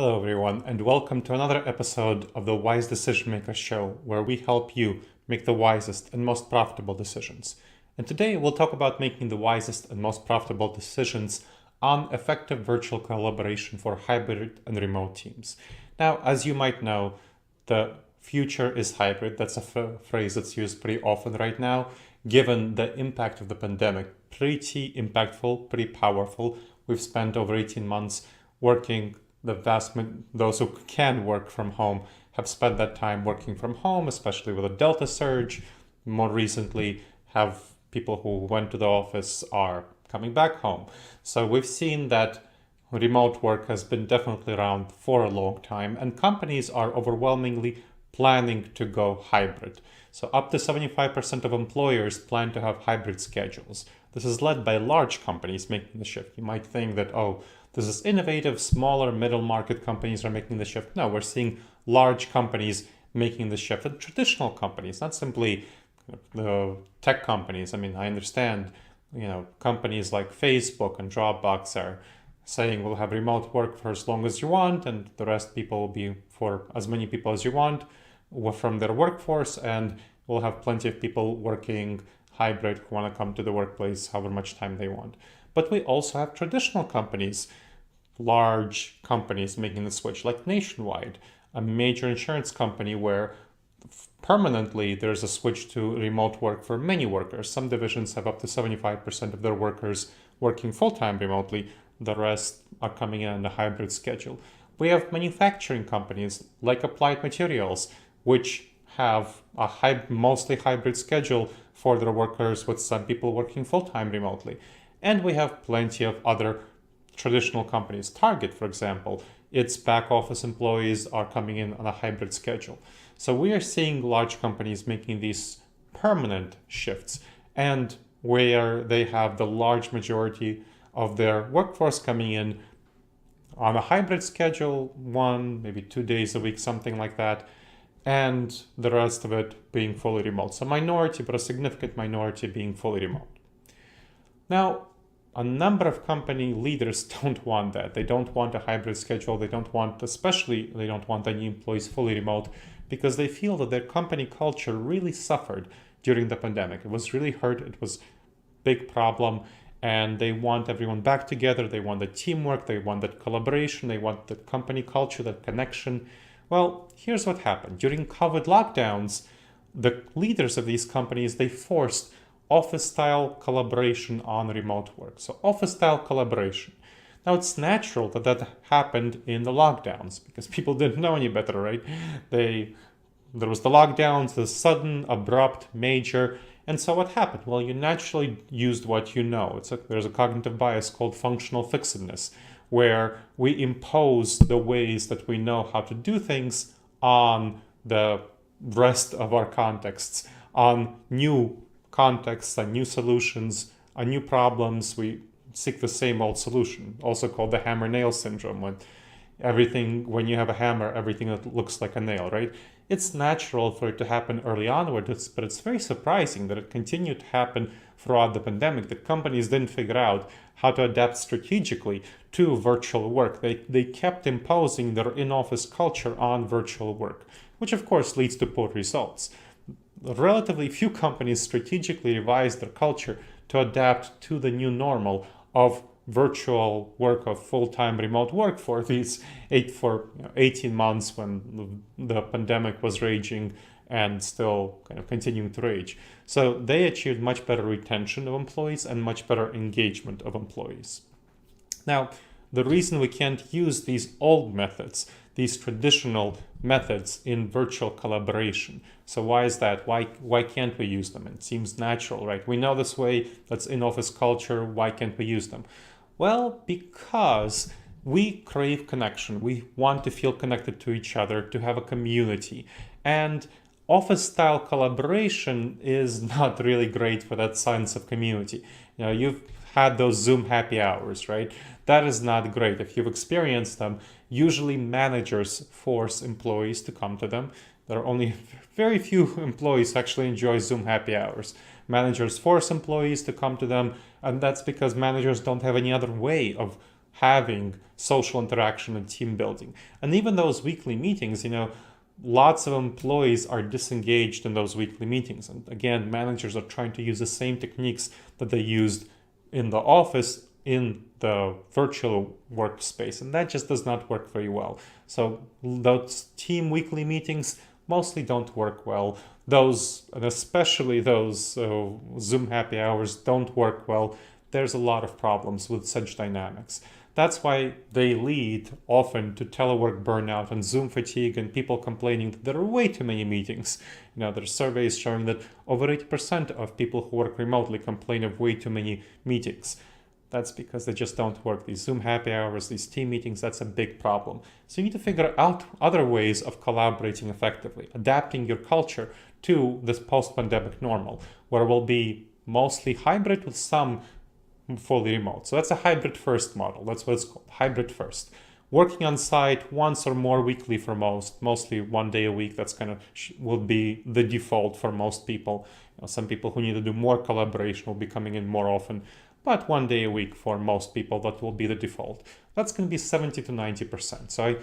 Hello, everyone, and welcome to another episode of the Wise Decision Maker Show, where we help you make the wisest and most profitable decisions. And today we'll talk about making the wisest and most profitable decisions on effective virtual collaboration for hybrid and remote teams. Now, as you might know, the future is hybrid. That's a phrase that's used pretty often right now, given the impact of the pandemic. Pretty impactful, pretty powerful. We've spent over 18 months working. Those who can work from home have spent that time working from home, especially with a Delta surge. More recently, have people who went to the office are coming back home. So we've seen that remote work has been definitely around for a long time, and companies are overwhelmingly planning to go hybrid. So up to 75% of employers plan to have hybrid schedules. This is led by large companies making the shift. You might think that, this is innovative, smaller middle market companies are making the shift. No, we're seeing large companies making the shift, and traditional companies, not simply the tech companies. I mean, I understand, companies like Facebook and Dropbox are saying we'll have remote work for as long as you want, and the rest people will be for as many people as you want from their workforce, and we'll have plenty of people working hybrid who want to come to the workplace however much time they want. But we also have traditional companies, large companies making the switch, like Nationwide, a major insurance company where permanently there's a switch to remote work for many workers. Some divisions have up to 75% of their workers working full-time remotely. The rest are coming in on a hybrid schedule. We have manufacturing companies like Applied Materials, which have a mostly hybrid schedule for their workers, with some people working full-time remotely. And we have plenty of other traditional companies. Target, for example, its back office employees are coming in on a hybrid schedule. So we are seeing large companies making these permanent shifts, and where they have the large majority of their workforce coming in on a hybrid schedule, 1, maybe 2 days a week, something like that, and the rest of it being fully remote. So minority, but a significant minority being fully remote. Now, a number of company leaders don't want that. They don't want a hybrid schedule. They don't want any employees fully remote, because they feel that their company culture really suffered during the pandemic. It was really hurt. It was a big problem. And they want everyone back together. They want the teamwork. They want that collaboration. They want the company culture, that connection. Well, here's what happened. During COVID lockdowns, the leaders of these companies, they forced office-style collaboration on remote work. So office-style collaboration. Now, it's natural that happened in the lockdowns, because people didn't know any better, right? There was the lockdowns, the sudden, abrupt, major. And so what happened? Well, you naturally used what you know. There's a cognitive bias called functional fixedness, where we impose the ways that we know how to do things on the rest of our contexts, on new contexts and new solutions, on new problems. We seek the same old solution, also called the hammer-nail syndrome, when you have a hammer, everything that looks like a nail, right? It's natural for it to happen early onwards, but it's very surprising that it continued to happen throughout the pandemic, that companies didn't figure out how to adapt strategically to virtual work. They kept imposing their in-office culture on virtual work, which of course leads to poor results. Relatively few companies strategically revised their culture to adapt to the new normal of virtual work, of full-time remote work for 18 months when the pandemic was raging and still kind of continuing to rage. So they achieved much better retention of employees and much better engagement of employees. Now, the reason we can't use these old methods, these traditional methods in virtual collaboration. So why is that? Why can't we use them? It seems natural, right? We know this way, that's in-office culture. Why can't we use them? Well, because we crave connection. We want to feel connected to each other, to have a community. And office-style collaboration is not really great for that sense of community. You've had those Zoom happy hours, right? That is not great. If you've experienced them, usually managers force employees to come to them. There are only very few employees who actually enjoy Zoom happy hours. Managers force employees to come to them, and that's because managers don't have any other way of having social interaction and team building. And even those weekly meetings, lots of employees are disengaged in those weekly meetings. And again, managers are trying to use the same techniques that they used in the office in the virtual workspace. And that just does not work very well. So those team weekly meetings mostly don't work well. Those, and especially those Zoom happy hours, don't work well. There's a lot of problems with such dynamics. That's why they lead often to telework burnout and Zoom fatigue and people complaining that there are way too many meetings. There are surveys showing that over 80% of people who work remotely complain of way too many meetings. That's because they just don't work. These Zoom happy hours, these team meetings, that's a big problem. So you need to figure out other ways of collaborating effectively, adapting your culture to this post-pandemic normal, where it will be mostly hybrid with some fully remote. So that's a hybrid first model. That's what it's called, hybrid first. Working on site once or more weekly for mostly 1 day a week. That's kind of will be the default for most people. Some people who need to do more collaboration will be coming in more often, but 1 day a week for most people, that will be the default. That's going to be 70 to 90%. So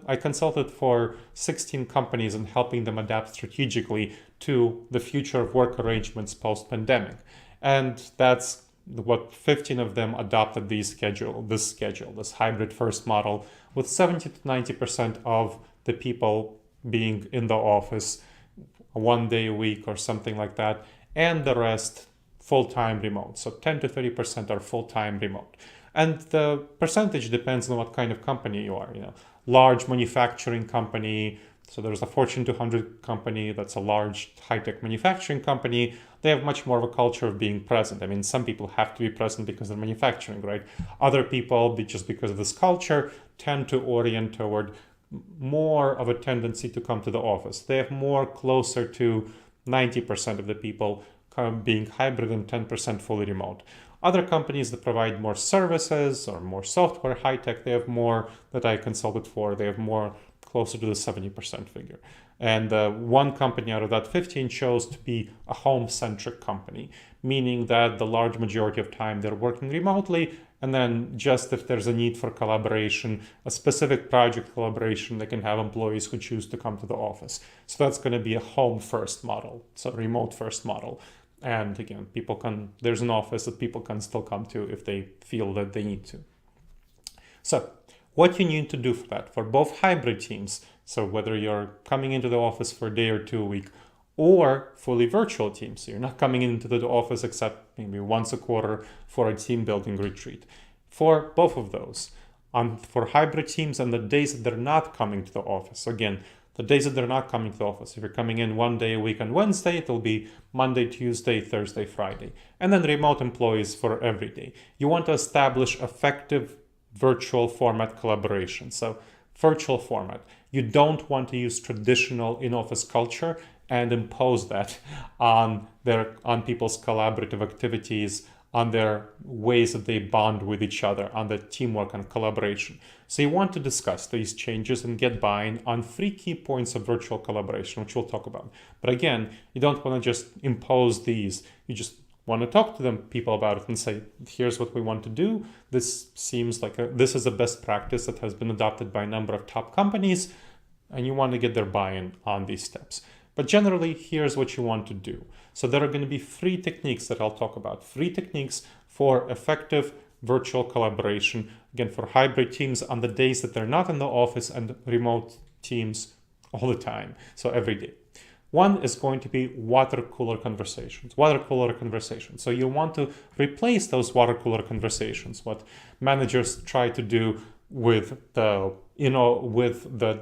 I consulted for 16 companies and helping them adapt strategically to the future of work arrangements post-pandemic. And that's what 15 of them adopted this hybrid first model, with 70 to 90% of the people being in the office 1 day a week or something like that, and the rest full-time remote. So 10 to 30% are full-time remote. And the percentage depends on what kind of company you are. Large manufacturing company, so there's a Fortune 200 company that's a large high-tech manufacturing company. They have much more of a culture of being present. Some people have to be present because they're manufacturing, right? Other people, just because of this culture, tend to orient toward more of a tendency to come to the office. They have more closer to 90% of the people being hybrid and 10% fully remote. Other companies that provide more services or more software, high-tech, they have more that I consulted for. They have more closer to the 70% figure. And one company out of that 15 chose to be a home-centric company, meaning that the large majority of time they're working remotely, and then just if there's a need for collaboration, a specific project collaboration, they can have employees who choose to come to the office. So that's going to be a home-first model, so remote-first model. And again, there's an office that people can still come to if they feel that they need to. So what you need to do for that, for both hybrid teams, so whether you're coming into the office for a day or two a week, or fully virtual teams, so you're not coming into the office except maybe once a quarter for a team building retreat. For both of those, for hybrid teams and the days that they're not coming to the office, again, the days that they're not coming to the office, if you're coming in 1 day a week on Wednesday, it'll be Monday, Tuesday, Thursday, Friday. And then remote employees for every day. You want to establish effective virtual format collaboration. So virtual format. You don't want to use traditional in-office culture and impose that on people's collaborative activities, on their ways that they bond with each other, on the teamwork and collaboration. So you want to discuss these changes and get buy-in on 3 key points of virtual collaboration, which we'll talk about. But again, you don't want to just impose these. You just want to talk to people about it and say, here's what we want to do. This seems like this is a best practice that has been adopted by a number of top companies, and you want to get their buy-in on these steps. But generally, here's what you want to do. So there are going to be 3 techniques that I'll talk about. 3 techniques for effective virtual collaboration. Again, for hybrid teams on the days that they're not in the office, and remote teams all the time. So every day. One is going to be water cooler conversations. So you want to replace those water cooler conversations, what managers try to do with the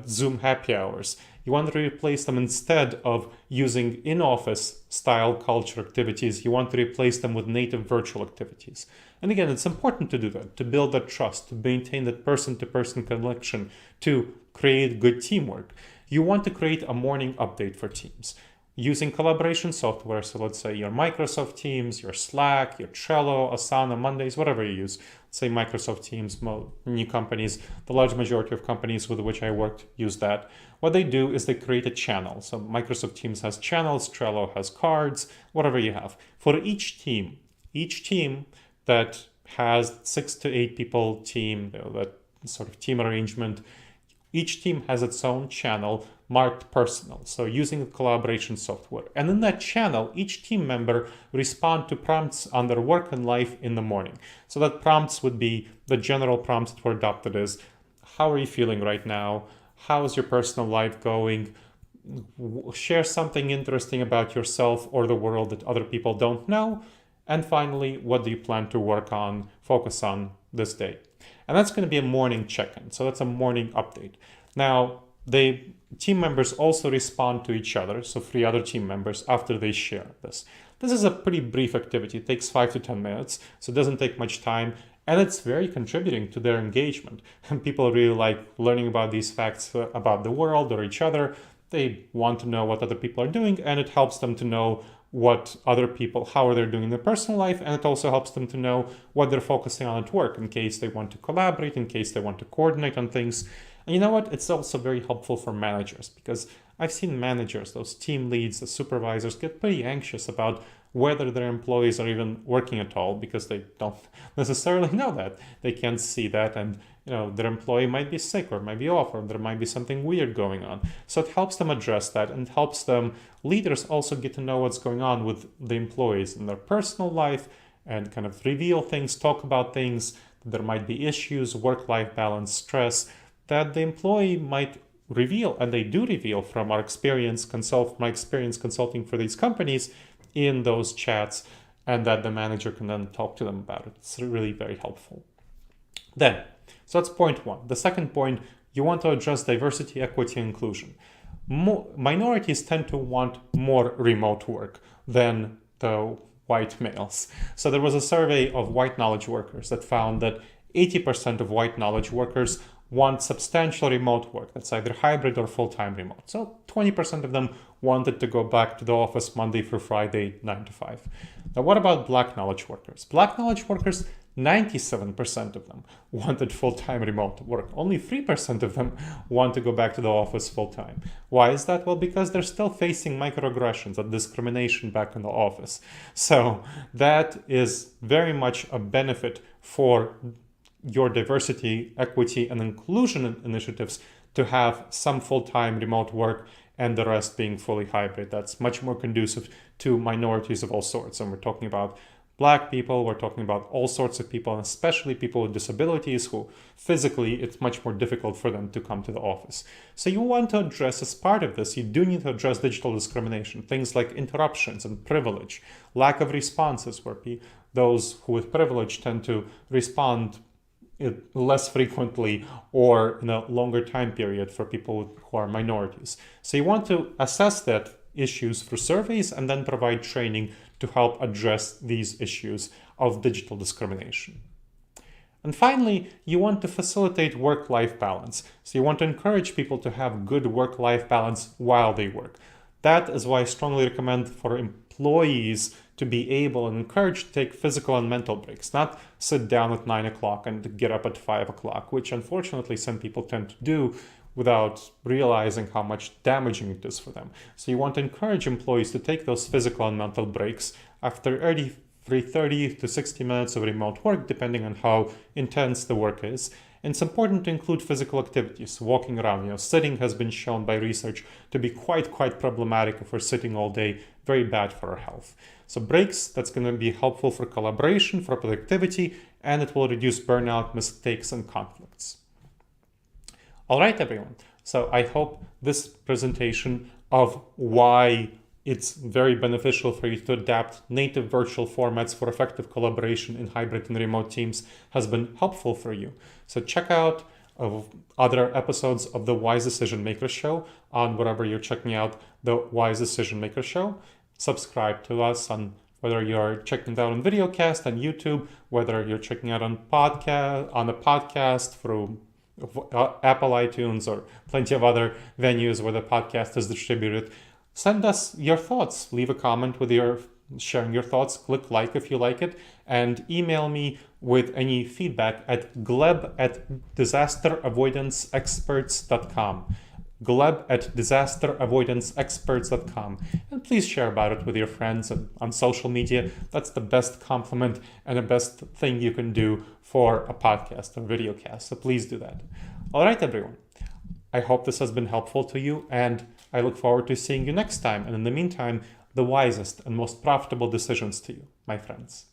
Zoom happy hours. You want to replace them, instead of using in-office style culture activities, you want to replace them with native virtual activities. And again, it's important to do that, to build that trust, to maintain that person-to-person connection, to create good teamwork. You want to create a morning update for teams using collaboration software. So let's say your Microsoft Teams, your Slack, your Trello, Asana, Mondays, whatever you use. Say Microsoft Teams, new companies, the large majority of companies with which I worked use that. What they do is they create a channel. So Microsoft Teams has channels, Trello has cards, whatever you have. For each team that has 6 to 8 people team, that sort of team arrangement. Each team has its own channel marked personal, so using collaboration software. And in that channel, each team member respond to prompts on their work and life in the morning. So that prompts would be the general prompts that were adopted is, how are you feeling right now? How's your personal life going? Share something interesting about yourself or the world that other people don't know. And finally, what do you plan to work on, focus on this day? And that's going to be a morning check-in. So that's a morning update. Now, the team members also respond to each other, so 3 other team members, after they share this. This is a pretty brief activity. It takes 5 to 10 minutes, so it doesn't take much time. And it's very contributing to their engagement. And people really like learning about these facts about the world or each other. They want to know what other people are doing, and it helps them to know what other people, how are they doing in their personal life, and it also helps them to know what they're focusing on at work in case they want to collaborate, in case they want to coordinate on things. And you know what? It's also very helpful for managers, because I've seen managers, those team leads, the supervisors, get pretty anxious about whether their employees are even working at all, because they don't necessarily know that. They can't see that, and their employee might be sick or might be off, or there might be something weird going on. So it helps them address that, and helps them, leaders also get to know what's going on with the employees in their personal life, and kind of reveal things, talk about things. There might be issues, work-life balance, stress, that the employee might reveal, and they do reveal from my experience consulting for these companies in those chats, and that the manager can then talk to them about it. It's really very helpful. So that's point 1. The second point, you want to address diversity, equity, and inclusion. Minorities tend to want more remote work than the white males. So there was a survey of white knowledge workers that found that 80% of white knowledge workers want substantial remote work. That's either hybrid or full-time remote. So 20% of them wanted to go back to the office Monday through Friday, 9 to 5. Now, what about black knowledge workers? Black knowledge workers, 97% of them wanted full-time remote work. Only 3% of them want to go back to the office full-time. Why is that? Well, because they're still facing microaggressions and discrimination back in the office. So that is very much a benefit for your diversity, equity, and inclusion initiatives to have some full-time remote work and the rest being fully hybrid. That's much more conducive to minorities of all sorts. And we're talking about Black people, we're talking about all sorts of people, and especially people with disabilities who physically it's much more difficult for them to come to the office. So you want to address, as part of this, you do need to address digital discrimination, things like interruptions and privilege, lack of responses where those who with privilege tend to respond less frequently or in a longer time period for people who are minorities. So you want to assess that issues through surveys and then provide training to help address these issues of digital discrimination. And finally, you want to facilitate work-life balance. So you want to encourage people to have good work-life balance while they work. That is why I strongly recommend for employees to be able and encouraged to take physical and mental breaks, not sit down at 9 o'clock and get up at 5 o'clock, which unfortunately some people tend to do without realizing how much damaging it is for them. So you want to encourage employees to take those physical and mental breaks after 30 to 60 minutes of remote work, depending on how intense the work is. And it's important to include physical activities, walking around. Sitting has been shown by research to be quite problematic if we're sitting all day, very bad for our health. So breaks, that's going to be helpful for collaboration, for productivity, and it will reduce burnout, mistakes, and conflicts. All right, everyone. So I hope this presentation of why it's very beneficial for you to adapt native virtual formats for effective collaboration in hybrid and remote teams has been helpful for you. So check out other episodes of the Wise Decision Maker Show on wherever you're checking out the Wise Decision Maker Show. Subscribe to us on whether you're checking it out on videocast on YouTube, whether you're checking out on a podcast through Apple iTunes or plenty of other venues where the podcast is distributed. Send us your thoughts. Leave a comment with sharing your thoughts. Click like if you like it, and email me with any feedback at gleb@disasteravoidanceexperts.com. Gleb at disasteravoidanceexperts.com. And please share about it with your friends and on social media. That's the best compliment and the best thing you can do for a podcast or video cast. So please do that. All right, everyone. I hope this has been helpful to you, and I look forward to seeing you next time. And in the meantime, the wisest and most profitable decisions to you, my friends.